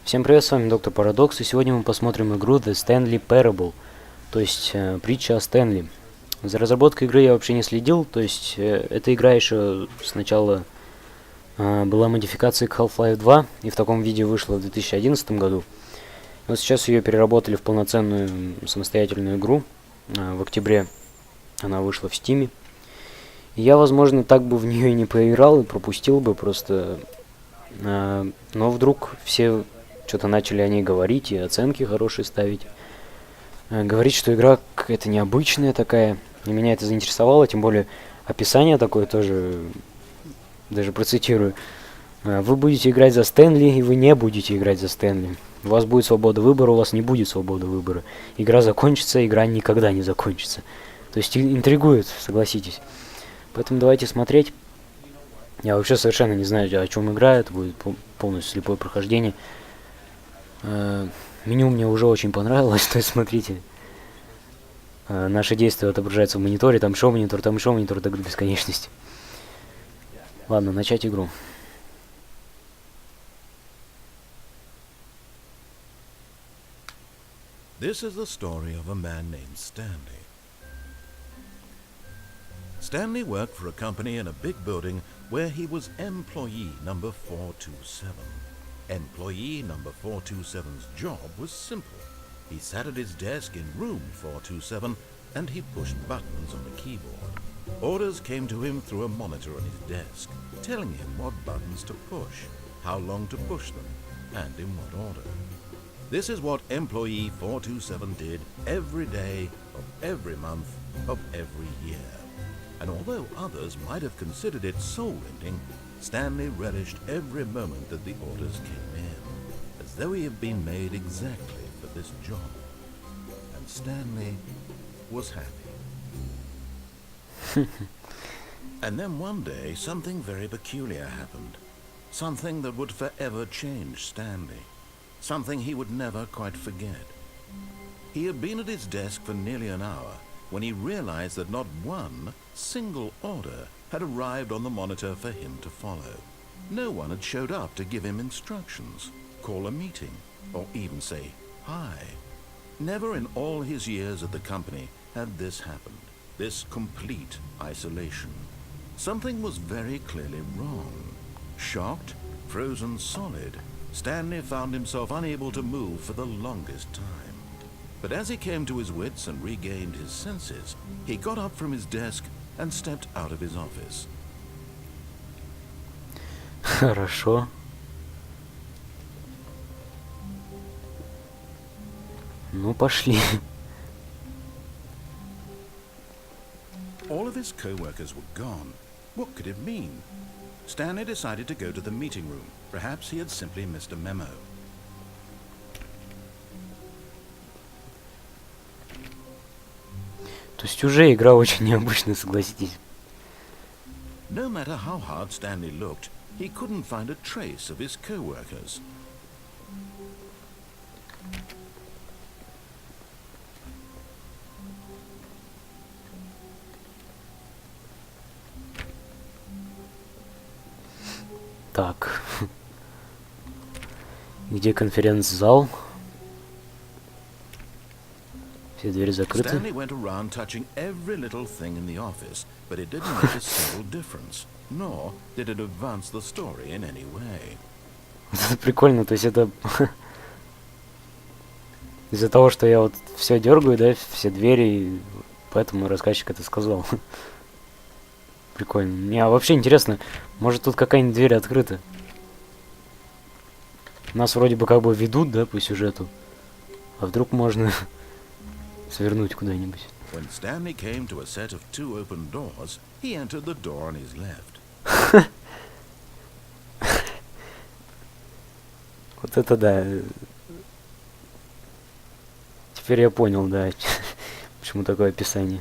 Всем привет, с вами доктор Парадокс, и сегодня мы посмотрим игру The Stanley Parable, то есть притча о Стэнли. За разработкой игры я вообще не следил, то есть эта игра еще сначала была модификацией к Half-Life 2, и в таком виде вышла в 2011 году. Вот сейчас ее переработали в полноценную самостоятельную игру, в октябре она вышла в Steam. И я, возможно, так бы в нее и не поиграл, и пропустил бы просто, но вдруг все что-то начали о ней говорить и оценки хорошие ставить. Говорить, что игра какая-то необычная такая. И меня это заинтересовало, тем более описание такое тоже, даже процитирую. Вы будете играть за Стэнли, и вы не будете играть за Стэнли. У вас будет свобода выбора, у вас не будет свободы выбора. Игра закончится, игра никогда не закончится. То есть интригует, согласитесь. Поэтому давайте смотреть. Я вообще совершенно не знаю, о чем игра. Это будет полностью слепое прохождение. Меню мне уже очень понравилось, то есть смотрите. Наши действия отображаются в мониторе, там еще монитор, так до бесконечности. Ладно, начать игру. This is the story of a man named Stanley. Stanley worked for a company in a big building where he was employee number 427. Employee number 427's job was simple. He sat at his desk in room 427 and he pushed buttons on the keyboard. Orders came to him through a monitor on his desk, telling him what buttons to push, how long to push them, and in what order. This is what employee 427 did every day of every month of every year. And although others might have considered it soul-rending, Stanley relished every moment that the orders came in, as though he had been made exactly for this job. And Stanley was happy. And then one day, something very peculiar happened. Something that would forever change Stanley. Something he would never quite forget. He had been at his desk for nearly an hour when he realized that not one single order had arrived on the monitor for him to follow. No one had showed up to give him instructions, call a meeting, or even say hi. Never in all his years at the company had this happened, this complete isolation. Something was very clearly wrong. Shocked, frozen solid, Stanley found himself unable to move for the longest time. But as he came to his wits and regained his senses, he got up from his desk and stepped out of his office. Хорошо. Ну, пошли. All of his co-workers were gone. What could it mean? Stanley decided to go to the meeting room. Perhaps he had simply missed a memo. То есть уже игра очень необычная, согласитесь. No matter how hard Stanley looked, he couldn't find a trace of his co-workers. Так. Где конференц-зал? Все двери закрыты. Stanley went around touching every little thing in the office, but it didn't make a single difference, nor did it advance the story in any way. Это прикольно, то есть это из-за того, что я вот все дергаю, да, все двери, поэтому рассказчик это сказал. Прикольно. Мне вообще интересно, может тут какая-нибудь дверь открыта? Нас вроде бы как бы ведут, да, по сюжету. А вдруг можно свернуть куда-нибудь? When Stanley came to a set of two open doors, he entered the door on his left. Вот это да. Теперь я понял, да, почему такое описание.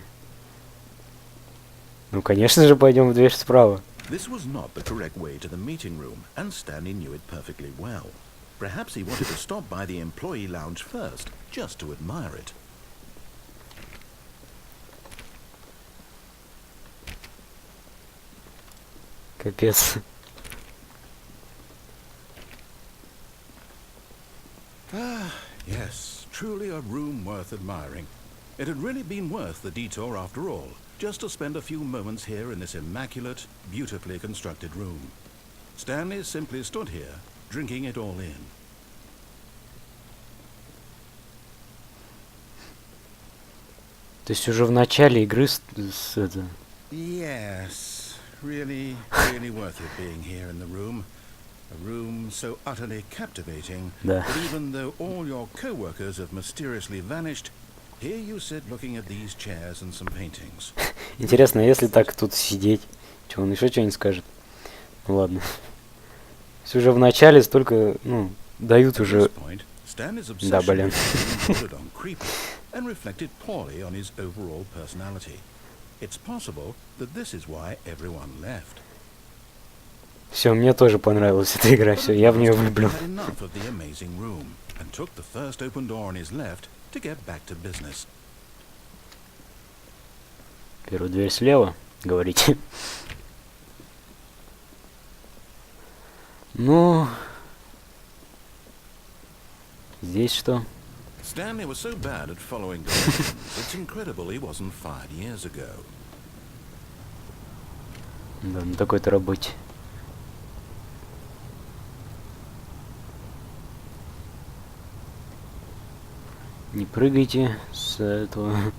Ну, конечно же, пойдем в дверь справа. This was not the correct way to the meeting room, and Stanley knew it perfectly well. Perhaps he wanted to stop by the employee lounge first, just to admire it. Капец. Ah, yes, truly a room worth admiring. It had really been worth the detour after all, just to spend a few moments here in this immaculate, beautifully constructed room. Stanley simply stood here, drinking it all in. То есть уже в начале игры это... Yes, really worth it being here in the room. A room so utterly captivating Да. that even though all your co-workers have mysteriously vanished, here you sit looking at these chairs and some paintings. Интересно, если так тут сидеть, что он еще что-нибудь скажет? Ну ладно. То есть уже в начале столько, ну, дают уже... Да, блин. And reflected poorly on his overall personality. It's possible that this is why everyone left. Все, мне тоже понравилась эта игра, все, я в нее влюблен. Had enough of the amazing room and took the first open door on his left to get back to business. Первая дверь слева, говорите. Ну, здесь что? Stanley was so bad at following directions, it's incredible he wasn't fired years ago. Да, на такой-то работе. Не прыгайте с этого,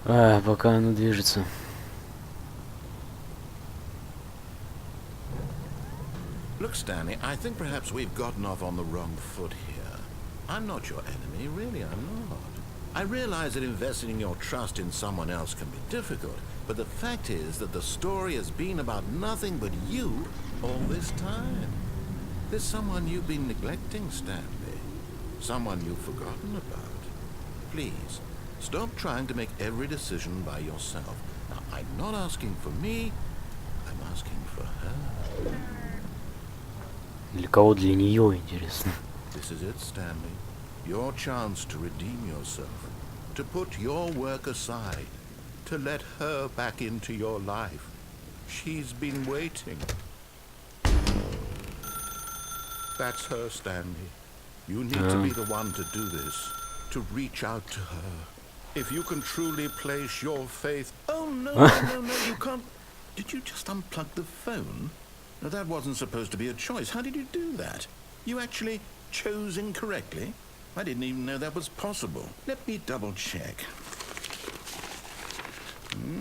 пока оно движется. Look, Stanley, I think perhaps we've gotten off on the wrong foot here. I'm not your enemy, really, I'm not. I realize that investing your trust in someone else can be difficult, but the fact is that the story has been about nothing but you all this time. There's someone you've been neglecting, Stanley. Someone you've forgotten about. Please, stop trying to make every decision by yourself. Now, I'm not asking for me, I'm asking for her. Для кого? Для нее, интересно. This is it, Stanley. Your chance to redeem yourself. To put your work aside. To let her back into your life. She's been waiting. That's her, Stanley. You need to be the one to do this. To reach out to her. If you can truly place your faith... Oh, no, you can't... Did you just unplug the phone? No, that wasn't supposed to be a choice. How did you do that? You actually chose incorrectly? I didn't even know that was possible. Let me double check.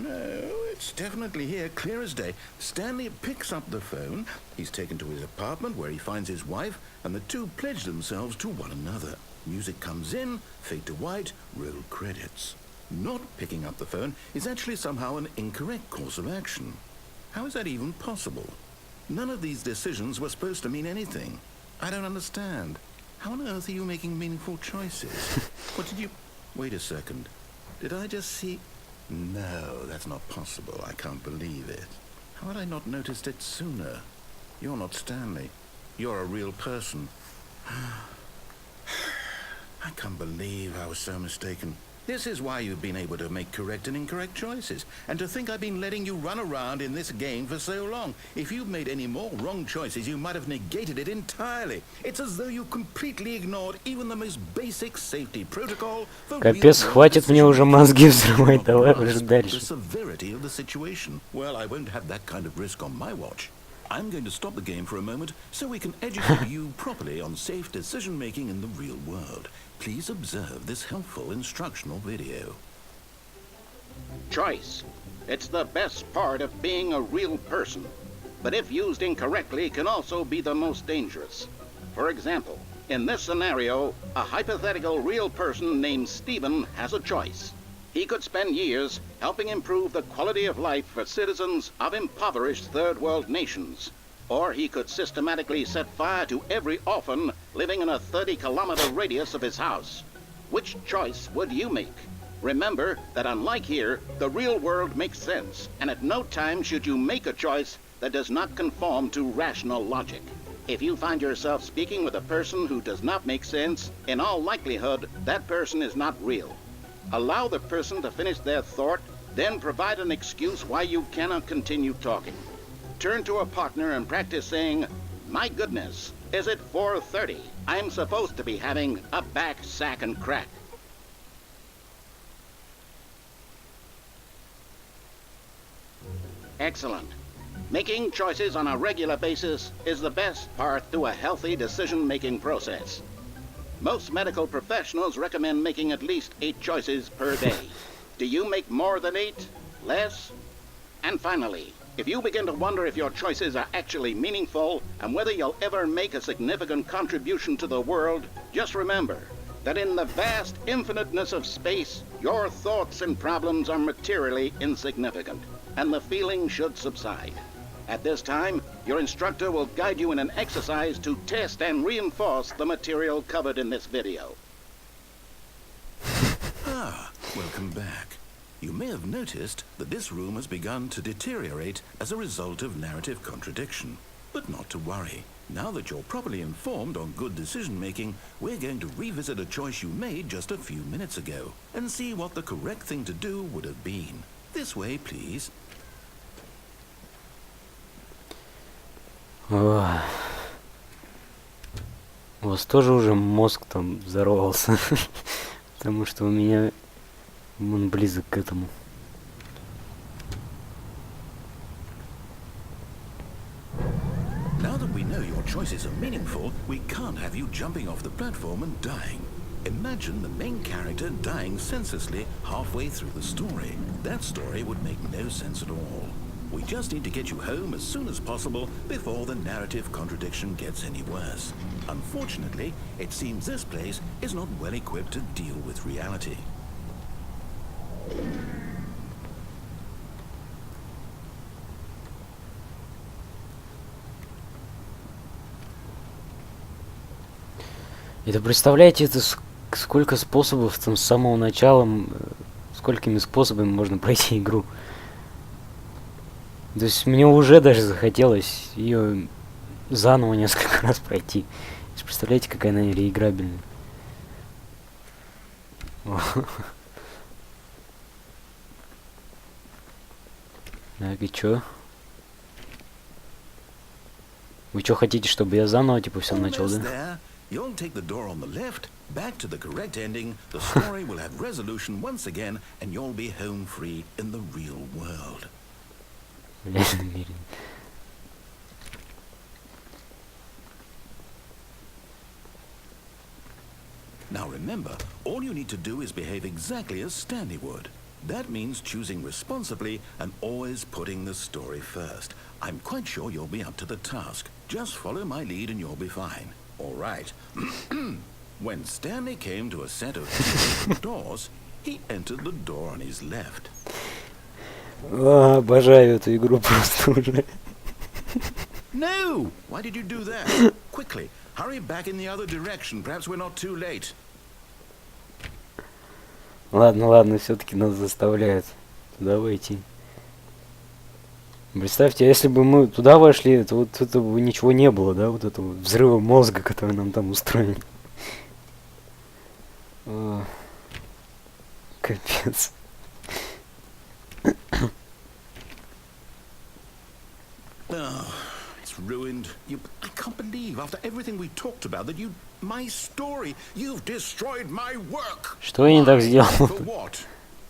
No, it's definitely here, clear as day. Stanley picks up the phone. He's taken to his apartment where he finds his wife, and the two pledge themselves to one another. Music comes in, fade to white, roll credits. Not picking up the phone is actually somehow an incorrect course of action. How is that even possible? None of these decisions were supposed to mean anything. I don't understand. How on earth are you making meaningful choices? What did you... Wait a second. Did I just see... No, that's not possible. I can't believe it. How had I not noticed it sooner? You're not Stanley. You're a real person. I can't believe I was so mistaken. This is why you've been able to make correct and incorrect choices. And to think I've been letting you run around in this game for so long. If you've made any more wrong choices, you might have negated it entirely. It's as though you completely ignored even the most basic safety protocol for Капец, хватит мне уже мозги взрывать, давай уже дальше. The severity of the situation. Well, I won't have that kind of risk on my watch. I'm going to stop the game for a moment so we can educate you properly on safe decision-making in the real world. Please observe this helpful instructional video. Choice. It's the best part of being a real person, but if used incorrectly can also be the most dangerous. For example, in this scenario, a hypothetical real person named Stephen has a choice. He could spend years helping improve the quality of life for citizens of impoverished third world nations. Or he could systematically set fire to every orphan living in a 30-kilometer radius of his house. Which choice would you make? Remember that unlike here, the real world makes sense, and at no time should you make a choice that does not conform to rational logic. If you find yourself speaking with a person who does not make sense, in all likelihood, that person is not real. Allow the person to finish their thought, then provide an excuse why you cannot continue talking. Turn to a partner and practice saying, "My goodness, Is it 4:30? I'm supposed to be having a back, sack, and crack. Excellent. Making choices on a regular basis is the best part to a healthy decision-making process. Most medical professionals recommend making at least 8 choices per day. Do you make more than 8? Less? And finally, if you begin to wonder if your choices are actually meaningful and whether you'll ever make a significant contribution to the world, just remember that in the vast infiniteness of space, your thoughts and problems are materially insignificant, and the feeling should subside. At this time, your instructor will guide you in an exercise to test and reinforce the material covered in this video. Welcome back. You may have noticed that this room has begun to deteriorate as a result of narrative contradiction. But not to worry. Now that you're properly informed on good decision-making, we're going to revisit a choice you made just a few minutes ago and see what the correct thing to do would have been. This way, please. У вас тоже уже мозг там взорвался, потому что у меня он близок к этому. Now that we know your choices are meaningful, we can't have you jumping off the platform and dying. Imagine the main character dying senselessly halfway through the story. That story would make no sense at all. We just need to get you home as soon as possible before the narrative contradiction gets any worse. Unfortunately, it seems this place is not well equipped to deal with reality. Это представляете, это сколько способов там с самого начала, сколькими способами можно пройти игру. То есть мне уже даже захотелось ее заново несколько раз пройти. Представляете, какая она реиграбельная. Так, и чё? Вы чё хотите, чтобы я заново типа все начал, да? You'll take the door on the left, back to the correct ending, the story will have resolution once again, and you'll be home free in the real world. Now remember, all you need to do is behave exactly as Stanley would. That means choosing responsibly and always putting the story first. I'm quite sure you'll be up to the task. Just follow my lead and you'll be fine. All right. When Stanley came to a set of doors, he entered the door on his left. Обожаю эту игру просто уже. No! Why did you do that? Quickly, hurry back in the other direction. Perhaps we're not too late. Ладно, все-таки нас заставляют туда войти. Представьте, если бы мы туда вошли, то вот этого ничего не было, да, вот этого взрыва мозга, который нам там устроили. Капец. It's ruined. I can't believe, after everything we talked about, that my story, you've destroyed my work. Что я не так сделал? For what?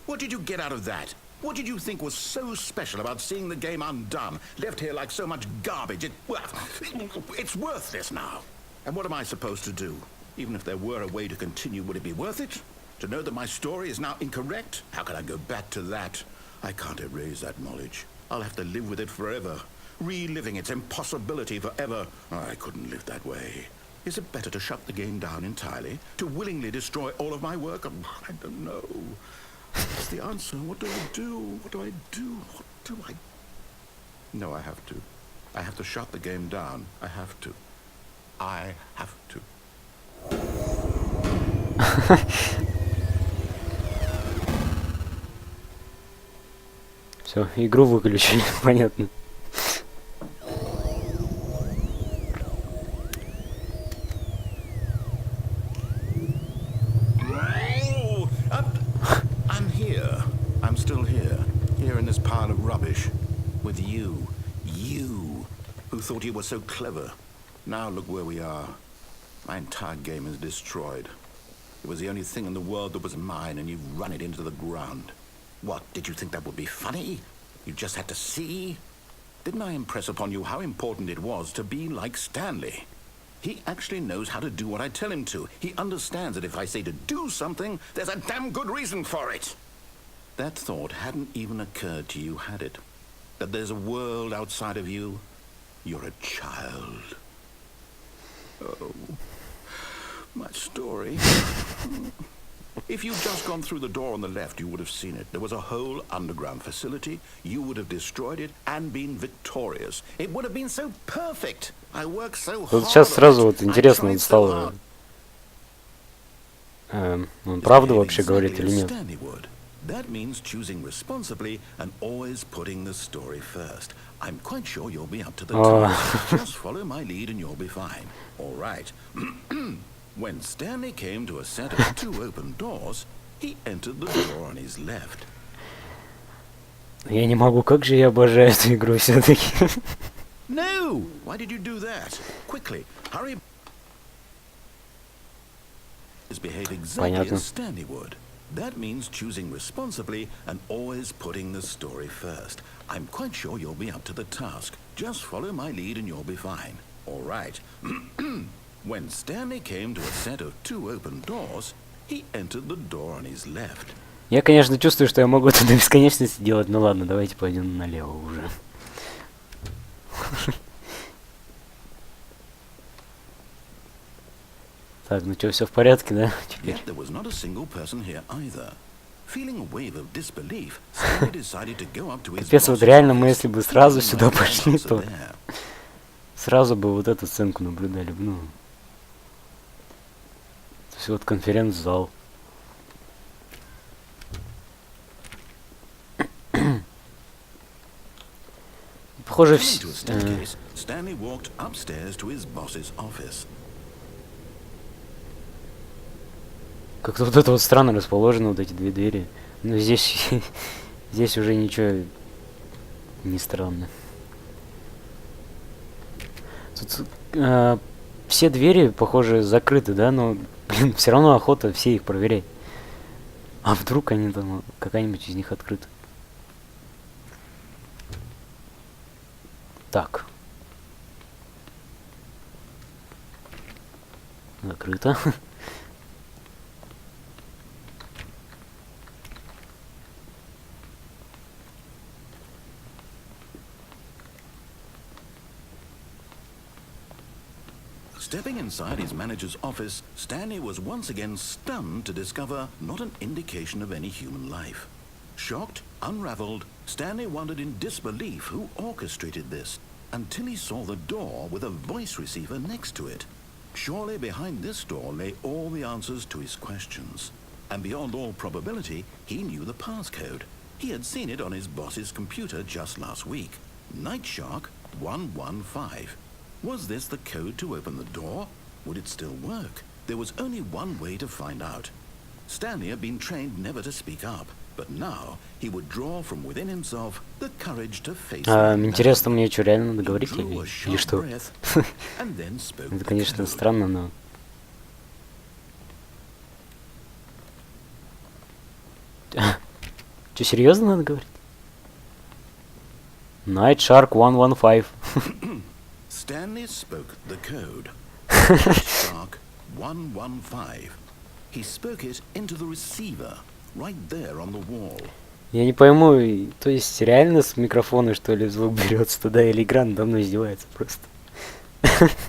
What did you get out of that? What did you think was so special about seeing the game undone, left here like so much garbage? It's worthless now. And what am I supposed to do? Even if there were a way to continue, would it be worth it? To know that my story is now incorrect? How can I go back to that? I can't erase that knowledge. I'll have to live with it forever, reliving its impossibility forever. I couldn't live that way. Is it better to shut the game down entirely? To willingly destroy all of my work? I don't know. What's the answer? What do I do? What do I do? What do I... No, I have to. I have to shut the game down. I have to. I have to. Все, игру выключили, понятно. I'm here. I'm still here. Here in this pile of rubbish. With you. You, who thought you were so clever. Now look where we are. My entire game is destroyed. It was the only thing in the world that was mine, and you've run it into the ground. What, did you think that would be funny? You just had to see? Didn't I impress upon you how important it was to be like Stanley? He actually knows how to do what I tell him to. He understands that if I say to do something, there's a damn good reason for it. That thought hadn't even occurred to you, had it? That there's a world outside of you? You're a child. Oh, my story. If you'd just gone through the door on the left, you would have seen it. There was a whole underground facility. You would have destroyed it and been victorious. It would have been so perfect. I worked so hard. Вот сейчас сразу вот интересно стало, он правду вообще говорит или нет. That means choosing responsibly and always putting the story first. I'm quite sure you'll be up to the task. Just follow my lead and you'll be fine. All right. When Stanley came to a set of 2 open doors, he entered the door on his left. Я не могу, как же я обожаю эту игру все-таки. No! Why did you do that? Quickly, hurry. Behave exactly as Stanley would. That means choosing responsibly and always putting the story first. I'm quite sure you'll be up to the task. Just follow my lead and you'll be fine. All right. When Stanley came to a set of 2 open doors, he entered the door on his left. Я, конечно, чувствую, что я могу это до бесконечности делать, но ладно, давайте пойдем налево уже. Так, ну что, все в порядке, да? Теперь. Капец, вот реально мы, если бы сразу сюда пошли, то сразу бы вот эту сценку наблюдали. Ну, все вот конференц-зал. Похоже, как-то вот это вот странно расположено, вот эти 2 двери. Но здесь, здесь уже ничего не странно. Тут все двери, похоже, закрыты, да, но, блин, все равно охота все их проверять. А вдруг они там, какая-нибудь из них открыта? Так. Закрыто. Stepping inside his manager's office, Stanley was once again stunned to discover not an indication of any human life. Shocked, unraveled, Stanley wondered in disbelief who orchestrated this, until he saw the door with a voice receiver next to it. Surely behind this door lay all the answers to his questions. And beyond all probability, he knew the passcode. He had seen it on his boss's computer just last week. Night Shark 115. Was this the code to open the door? Would it still work? There was only one way to find out. Stanley had been trained never to speak up, but now he would draw from within himself the courage to face Интересно, мне что, реально надо говорить или что? Это, конечно, странно, но... Что, серьезно надо говорить? Night Shark 115. Stanley spoke the code. Shark 115. He spoke it into the receiver, right there on the wall. Я не пойму, то есть реально с микрофона, что ли, звук берется туда, или игра надо мной издевается просто?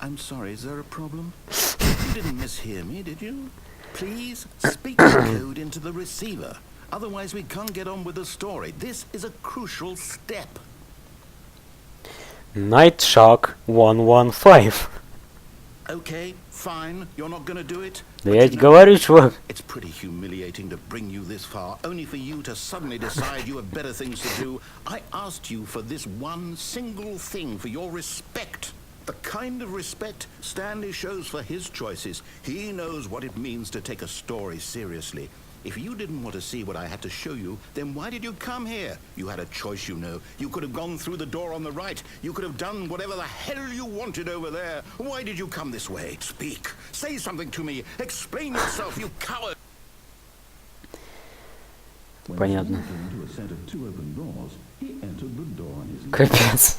I'm sorry, is there a problem? You didn't mishear me, did you? Please speak the code into the receiver. Otherwise we can't get on with the story. This is a crucial step. Night Shark 115. Okay, fine. You're not gonna do it. Да я тебе говорю, чувак. It's pretty humiliating to bring you this far, only for you to suddenly decide you have better things to do. I asked you for this one single thing, for your respect. The kind of respect Stanley shows for his choices. He knows what it means to take a story seriously. If you didn't want to see what I had to show you, then why did you come here? You had a choice, you know. You could have gone through the door on the right. You could have done whatever the hell you wanted over there. Why did you come this way? Speak. Say something to me. Explain yourself, you coward. Понятно. Into a set of two open doors, he entered the door on his left. Капец.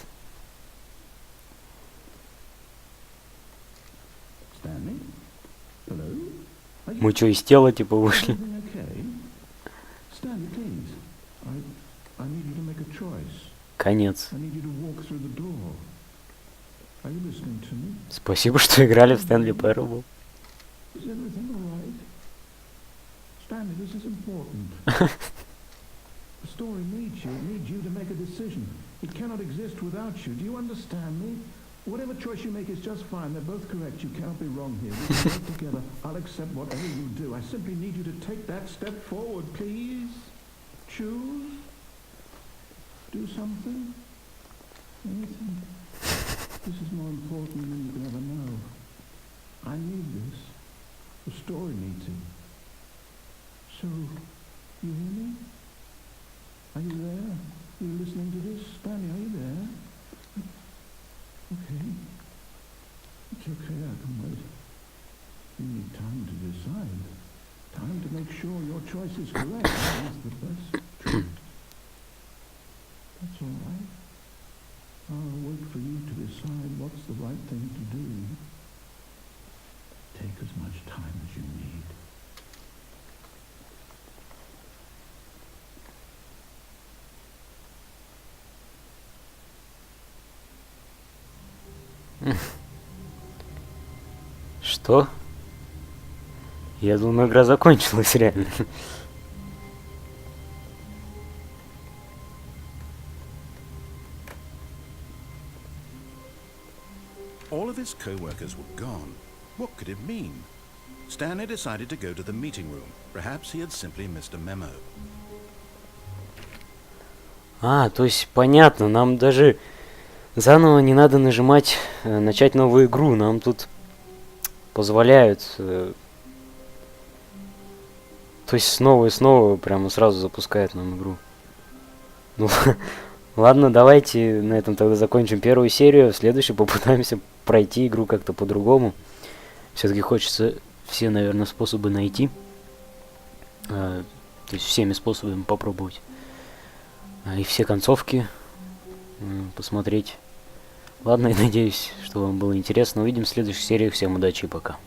Stanley? Hello? Are you Мы что, из тела типа вышли? everything okay? Stanley, please. I need you to make a choice. Конец. I need you to walk through the door. Are you listening to me? Спасибо, что играли в Stanley Parable. Is everything all right? Stanley, this is important. The story needs you. It needs you to make a decision. It cannot exist without you. Do you understand me? Whatever choice you make is just fine. They're both correct. You cannot be wrong here. We can work together. I'll accept whatever you do. I simply need you to take that step forward, please. Choose. Do something. Anything. This is more important than you can ever know. I need this. The story needs it. So, you hear me? Are you there? Are you listening to this? Stanley, are you there? Okay. It's okay, I can wait. You need time to decide. Time to make sure your choice is correct. That's the best choice. That's all right. I'll wait for you to decide what's the right thing to do. Take as much time as you need. Что? Я думаю, игра закончилась реально. All of his co-workers were gone. What could it mean? Stanley decided to go to the meeting room. Perhaps he had simply missed a memo. А, то есть понятно, нам даже заново не надо нажимать начать новую игру. Нам тут позволяют. То есть снова и снова прямо сразу запускает нам игру. Ну, ладно, давайте на этом тогда закончим первую серию. В следующей попытаемся пройти игру как-то по-другому. Все-таки хочется все, наверное, способы найти. То есть всеми способами попробовать. И все концовки посмотреть. Ладно, я надеюсь, что вам было интересно. Увидимся в следующих сериях. Всем удачи и пока.